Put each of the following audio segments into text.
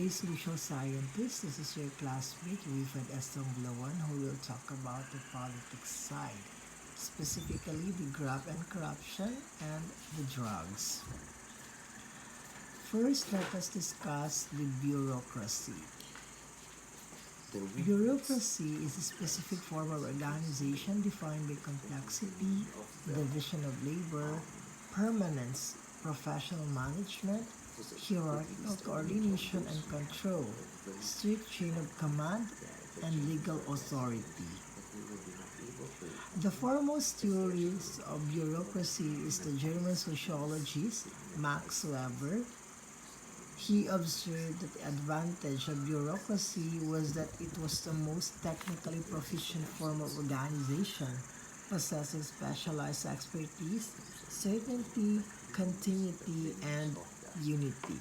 today's social scientist. This is your classmate, Rifat Estonglawan, who will talk about the politics side, specifically the graft and corruption and the drugs. First, let us discuss the bureaucracy. Bureaucracy is a specific form of organization defined by complexity, division of labor, permanence, professional management, hierarchical coordination and control, strict chain of command, and legal authority. The foremost theorist of bureaucracy is the German sociologist Max Weber. He observed that the advantage of bureaucracy was that it was the most technically proficient form of organization, possessing specialized expertise, certainty, continuity, and unity.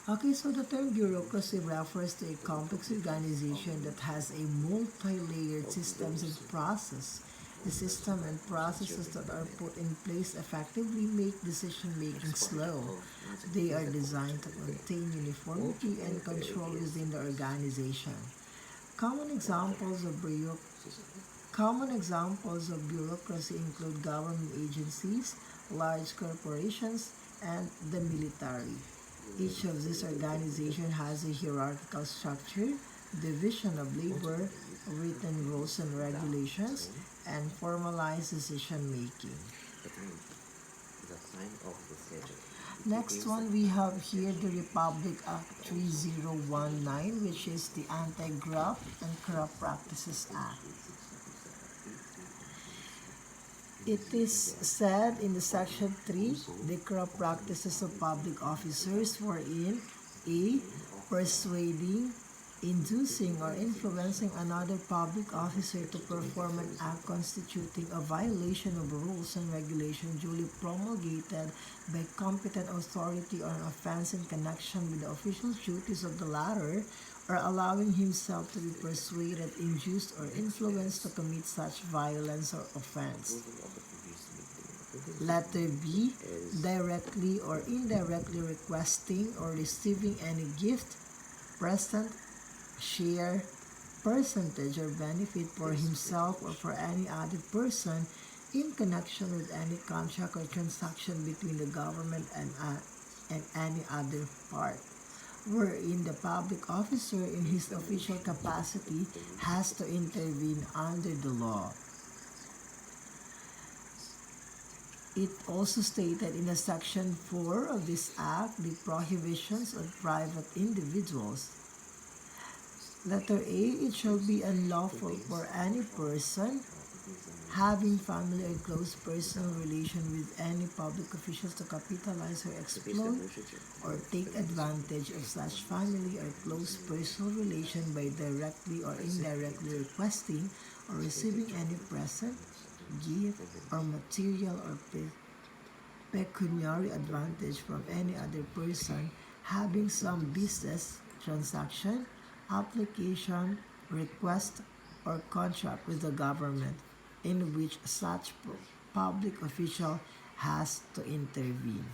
Okay, so the term bureaucracy refers to a complex organization that has a multi-layered systems and process. The system and processes that are put in place effectively make decision-making slow. They are designed to maintain uniformity and control within the organization. Common examples of bureaucracy include government agencies, large corporations, and the military. Each of these organizations has a hierarchical structure, division of labor, written rules and regulations, and formalized decision making. Next one, we have here the Republic Act 3019, which is the Anti-Graft and Corrupt Practices Act. It is said in the section 3, the corrupt practices of public officers were in A. Persuading, inducing, or influencing another public officer to perform an act constituting a violation of rules and regulations duly promulgated by competent authority or an offense in connection with the official duties of the latter, or allowing himself to be persuaded, induced, or influenced to commit such violence or offense. Letter B, directly or indirectly requesting or receiving any gift, present, share, percentage, or benefit for himself or for any other person in connection with any contract or transaction between the government and any other part, wherein the public officer in his official capacity has to intervene under the law. It also stated in the section 4 of this act the prohibitions on private individuals. Letter A, it shall be unlawful for any person having family or close personal relation with any public officials to capitalize or exploit or take advantage of such family or close personal relation by directly or indirectly requesting or receiving any present, gift, or material or pecuniary advantage from any other person having some business, transaction, application, request, or contract with the government in which such public official has to intervene.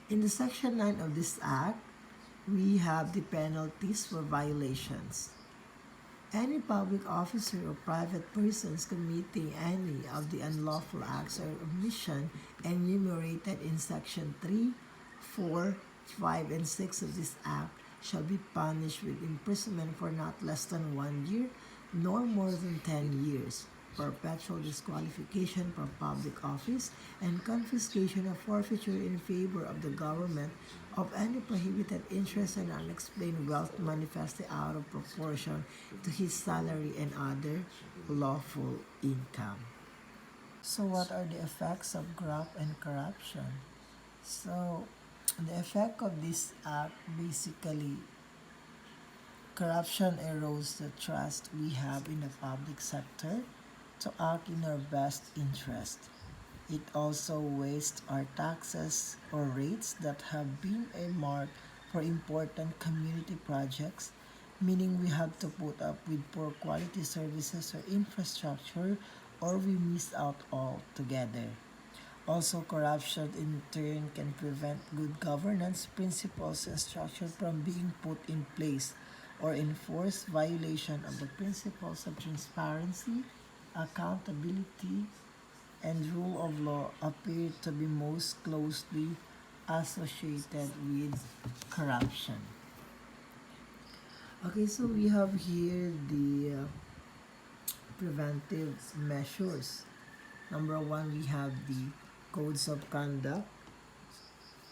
In the section 9 of this act, we have the penalties for violations. Any public officer or private persons committing any of the unlawful acts or omission enumerated in section 3, 4, 5, and 6 of this act shall be punished with imprisonment for not less than 1 year, nor more than 10 years, perpetual disqualification from public office, and confiscation or forfeiture in favor of the government of any prohibited interest and unexplained wealth manifestly out of proportion to his salary and other lawful income. So what are the effects of graft and corruption? So the effect of this act, basically, corruption erodes the trust we have in the public sector to act in our best interest. It also wastes our taxes or rates that have been earmarked for important community projects, meaning we have to put up with poor quality services or infrastructure, or we miss out altogether. Also, corruption in turn can prevent good governance principles and structure from being put in place or enforce violation of the principles of transparency, accountability, and rule of law appear to be most closely associated with corruption. Okay, so we have here the preventive measures. Number one, we have the codes of conduct,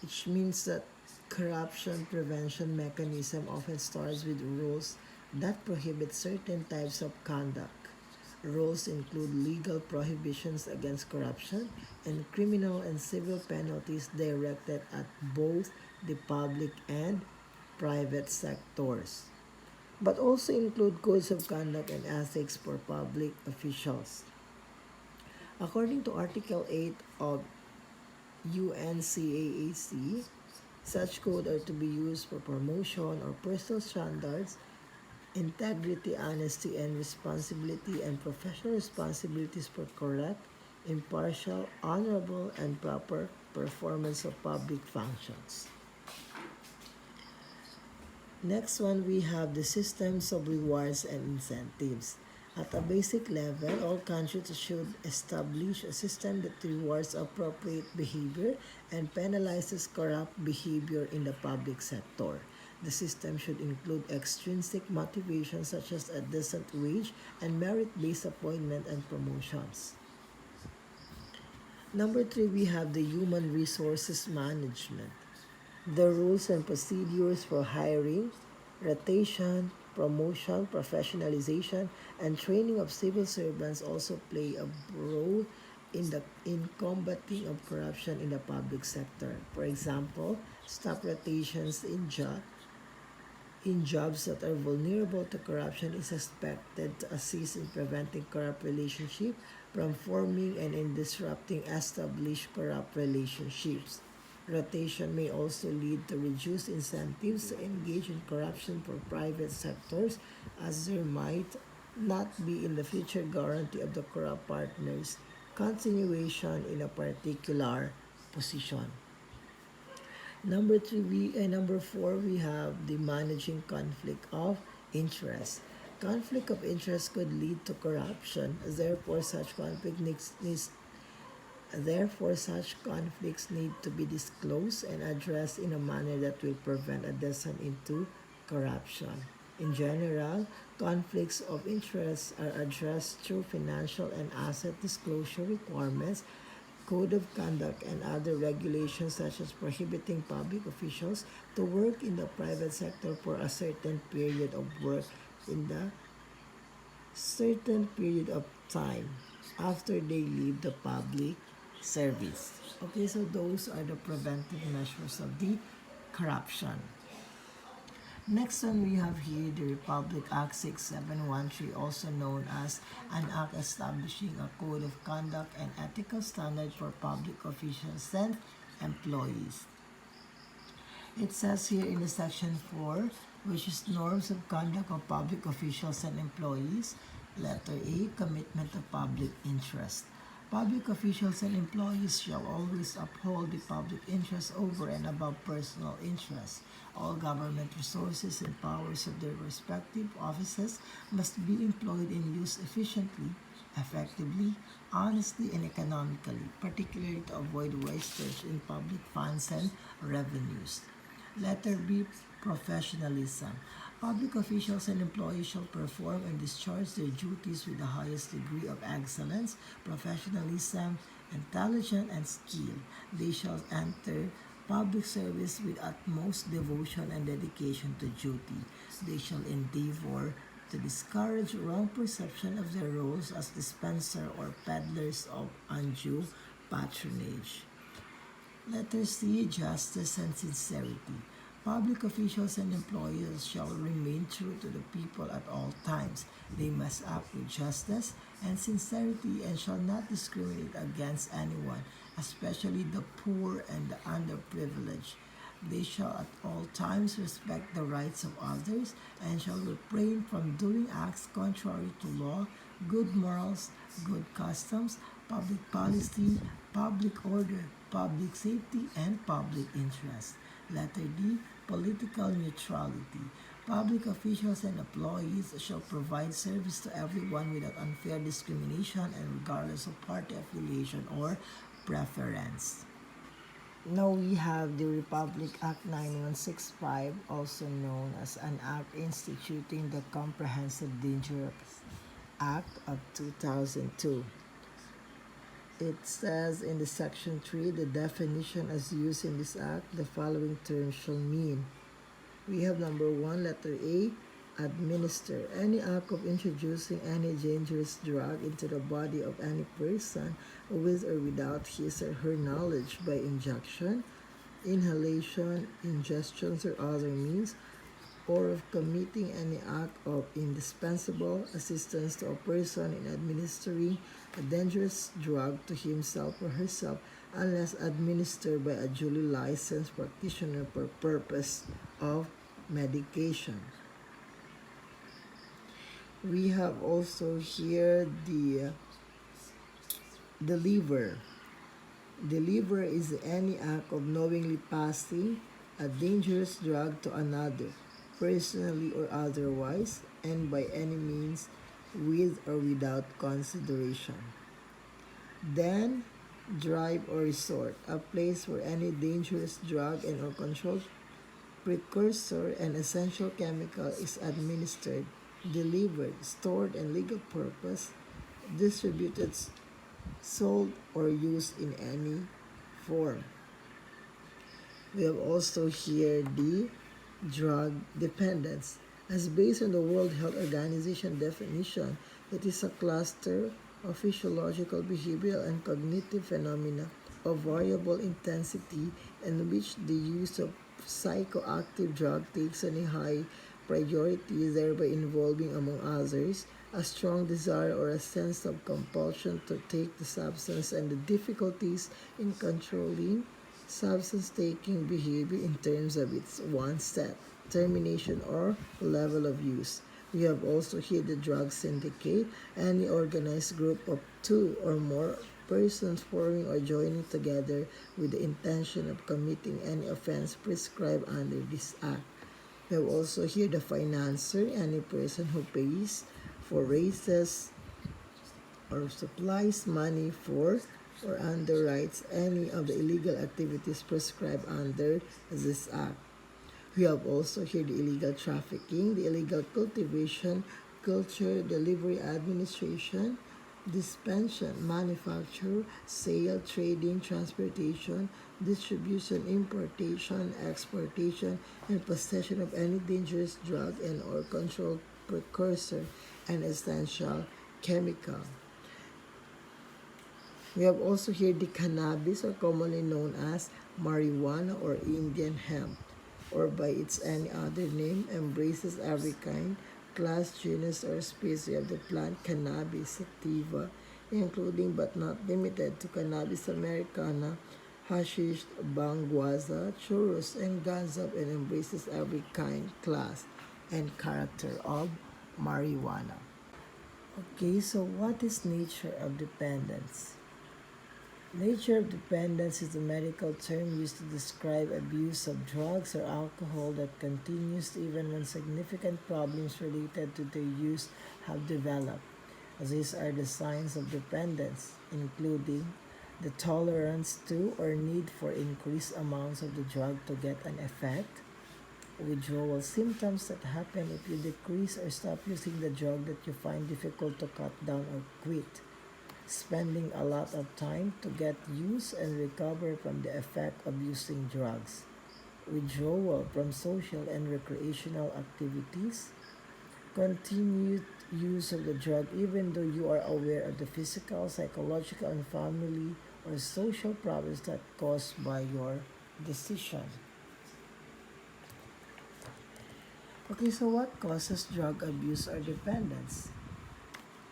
which means that corruption prevention mechanism often starts with rules that prohibit certain types of conduct. Rules include legal prohibitions against corruption and criminal and civil penalties directed at both the public and private sectors, but also include codes of conduct and ethics for public officials. According to Article 8 of UNCAAC, such codes are to be used for promotion or personal standards, integrity, honesty, and responsibility, and professional responsibilities for correct, impartial, honorable, and proper performance of public functions. Next one, we have the systems of rewards and incentives. At a basic level, all countries should establish a system that rewards appropriate behavior and penalizes corrupt behavior in the public sector. The system should include extrinsic motivations such as a decent wage and merit-based appointment and promotions. Number three, we have the human resources management. The rules and procedures for hiring, rotation, promotion, professionalization, and training of civil servants also play a role in combating of corruption in the public sector. For example, staff rotations in jobs that are vulnerable to corruption is expected to assist in preventing corrupt relationships from forming and in disrupting established corrupt relationships. Rotation may also lead to reduced incentives to engage in corruption for private sectors, as there might not be in the future guarantee of the corrupt partner's continuation in a particular position. Number four, we have the managing conflict of interest. Conflict of interest could lead to corruption. Therefore, such conflicts need to be disclosed and addressed in a manner that will prevent a descent into corruption. In general, conflicts of interest are addressed through financial and asset disclosure requirements, code of conduct, and other regulations such as prohibiting public officials to work in the private sector for a certain period of work in the certain period of time after they leave the public service. Okay, so those are the preventive measures of the corruption. Next one, we have here the Republic Act 6713, also known as an act establishing a code of conduct and ethical standard for public officials and employees. It says here in the section 4, which is norms of conduct of public officials and employees. Letter A, commitment to public interest. Public officials and employees shall always uphold the public interest over and above personal interests. All government resources and powers of their respective offices must be employed and used efficiently, effectively, honestly, and economically, particularly to avoid wastage in public funds and revenues. Letter B, professionalism. Public officials and employees shall perform and discharge their duties with the highest degree of excellence, professionalism, intelligence, and skill. They shall enter public service with utmost devotion and dedication to duty. They shall endeavor to discourage wrong perception of their roles as dispenser or peddlers of undue patronage. Letter C, justice and sincerity. Public officials and employees shall remain true to the people at all times. They must act with justice and sincerity and shall not discriminate against anyone, especially the poor and the underprivileged. They shall at all times respect the rights of others and shall refrain from doing acts contrary to law, good morals, good customs, public policy, public order, public safety, and public interest. Letter D, political neutrality. Public officials and employees shall provide service to everyone without unfair discrimination and regardless of party affiliation or preference. Now we have the Republic Act 9165, also known as an act instituting the Comprehensive Dangerous Act of 2002. It says in the section 3, the definition as used in this act, the following terms shall mean. We have number 1, letter A, administer. Any act of introducing any dangerous drug into the body of any person with or without his or her knowledge by injection, inhalation, ingestions, or other means, or of committing any act of indispensable assistance to a person in administering a dangerous drug to himself or herself unless administered by a duly licensed practitioner for purpose of medication. We have also here the deliver. Deliver is any act of knowingly passing a dangerous drug to another, personally or otherwise, and by any means, with or without consideration. Then, drive or resort, a place where any dangerous drug and or controlled precursor and essential chemical is administered, delivered, stored, and legal purpose, distributed, sold, or used in any form. We have also here the drug dependence. As based on the World Health Organization definition, it is a cluster of physiological, behavioral, and cognitive phenomena of variable intensity in which the use of psychoactive drug takes on a high priority, thereby involving, among others, a strong desire or a sense of compulsion to take the substance and the difficulties in controlling substance taking behavior in terms of its onset, termination, or level of use. We have also here the drug syndicate, any organized group of two or more persons forming or joining together with the intention of committing any offense prescribed under this act. We have also here the financer, any person who pays for raises or supplies money for or underwrites any of the illegal activities prescribed under this act. We have also here the illegal trafficking, the illegal cultivation, culture, delivery, administration, dispensation, manufacture, sale, trading, transportation, distribution, importation, exportation, and possession of any dangerous drug and or controlled precursor and essential chemical. We have also here the cannabis, or commonly known as marijuana or Indian hemp, or by its any other name, embraces every kind, class, genus, or species of the plant Cannabis sativa, including but not limited to Cannabis americana, hashish, bangwaza, churros, and ganzap, and embraces every kind, class, and character of marijuana. Okay, so what is nature of dependence? Nature of dependence is a medical term used to describe abuse of drugs or alcohol that continues even when significant problems related to their use have developed. These are the signs of dependence, including the tolerance to or need for increased amounts of the drug to get an effect, withdrawal symptoms that happen if you decrease or stop using the drug that you find difficult to cut down or quit, spending a lot of time to get used and recover from the effect of using drugs, withdrawal from social and recreational activities, continued use of the drug even though you are aware of the physical, psychological, and family or social problems that caused by your decision. Okay, so what causes drug abuse or dependence?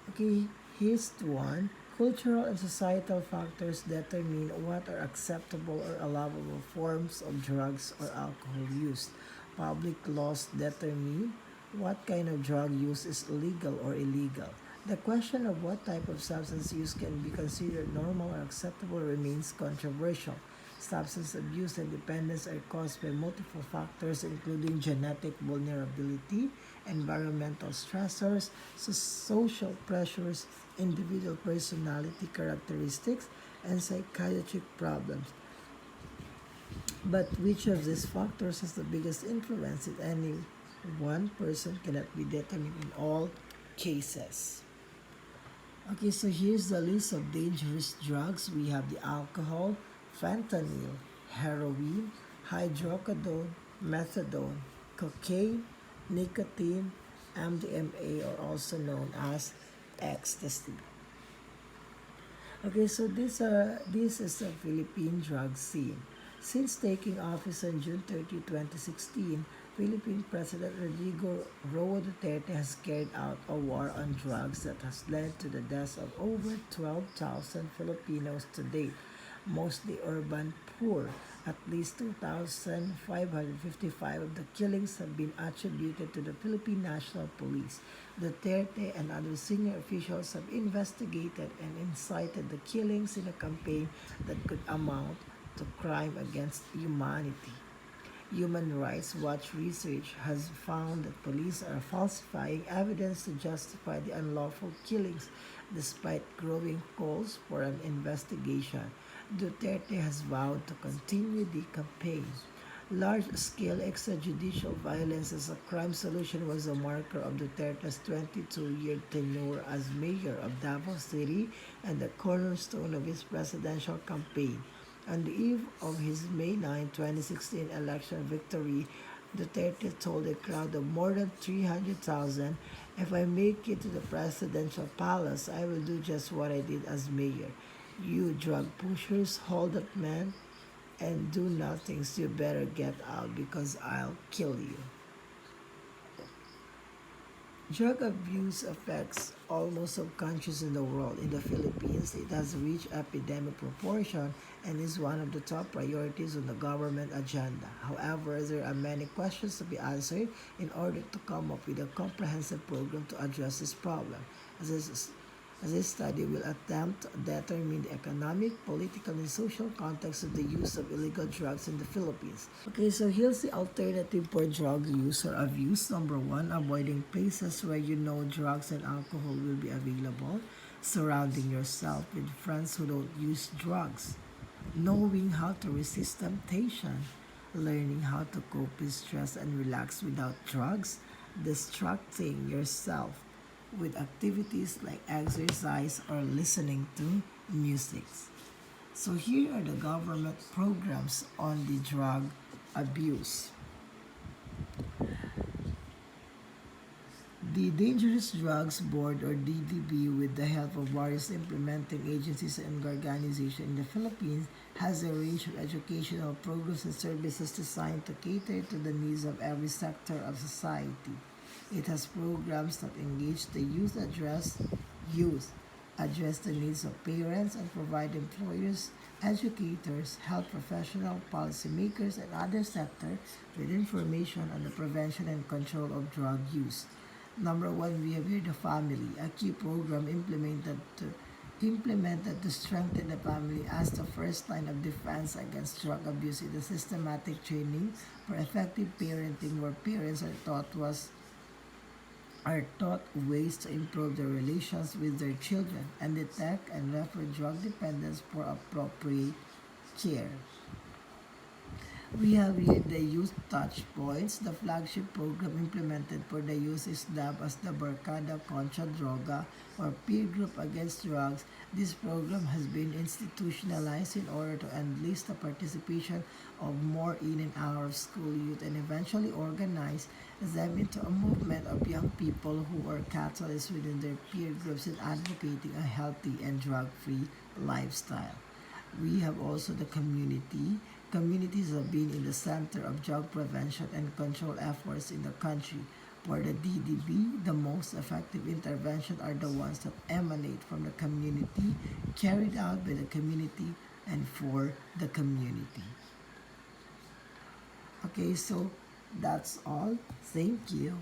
Okay, here's one. Cultural and societal factors determine what are acceptable or allowable forms of drugs or alcohol use. Public laws determine what kind of drug use is legal or illegal. The question of what type of substance use can be considered normal or acceptable remains controversial. Substance abuse and dependence are caused by multiple factors, including genetic vulnerability, environmental stressors, social pressures, individual personality characteristics, and psychiatric problems. But which of these factors has the biggest influence, if any one person cannot be determined in all cases? Okay, so here's the list of dangerous drugs. We have the alcohol, fentanyl, heroin, hydrocodone, methadone, cocaine, nicotine, MDMA, or also known as ecstasy. Okay, so this is a Philippine drug scene. Since taking office on June 30, 2016, Philippine President Rodrigo Roa Duterte has carried out a war on drugs that has led to the deaths of over 12,000 Filipinos to date, mostly urban poor. At least 2,555 of the killings have been attributed to the Philippine National Police. Duterte and other senior officials have investigated and incited the killings in a campaign that could amount to crime against humanity. Human Rights Watch research has found that police are falsifying evidence to justify the unlawful killings despite growing calls for an investigation. Duterte has vowed to continue the campaign. Large-scale extrajudicial violence as a crime solution was a marker of Duterte's 22-year tenure as mayor of Davao City and the cornerstone of his presidential campaign. On the eve of his May 9, 2016 election victory, Duterte told a crowd of more than 300,000, "If I make it to the presidential palace, I will do just what I did as mayor. You drug pushers, hold up men, and do nothing, so you better get out because I'll kill you." Drug abuse affects almost all countries in the world. In the Philippines, it has reached epidemic proportion and is one of the top priorities on the government agenda. However, there are many questions to be answered in order to come up with a comprehensive program to address this problem. As this study will attempt to determine the economic, political, and social context of the use of illegal drugs in the Philippines. Okay, so here's the alternative for drug use or abuse. Number one, avoiding places where you know drugs and alcohol will be available. Surrounding yourself with friends who don't use drugs. Knowing how to resist temptation. Learning how to cope with stress and relax without drugs. Distracting yourself with activities like exercise or listening to music. So here are the government programs on the drug abuse. The Dangerous Drugs Board or DDB, with the help of various implementing agencies and organizations in the Philippines, has a range of educational programs and services designed to cater to the needs of every sector of society. It has programs that engage the youth, address the needs of parents, and provide employers, educators, health professionals, policymakers, and other sectors with information on the prevention and control of drug use. Number one, we have here the family, a key program implemented to strengthen the family as the first line of defense against drug abuse in the systematic training for effective parenting, where parents are taught ways to improve their relations with their children and detect and refer drug dependence for appropriate care. We have here the Youth Touch Points. The flagship program implemented for the youth is dubbed as the Barkada Contra Droga, or peer group against drugs. This program has been institutionalized in order to enlist the participation of more in and out of school youth and eventually organize them into a movement of young people who are catalysts within their peer groups in advocating a healthy and drug-free lifestyle. We have also the community. Communities have been in the center of drug prevention and control efforts in the country. For the DDB, the most effective interventions are the ones that emanate from the community, carried out by the community, and for the community. Okay, so that's all. Thank you.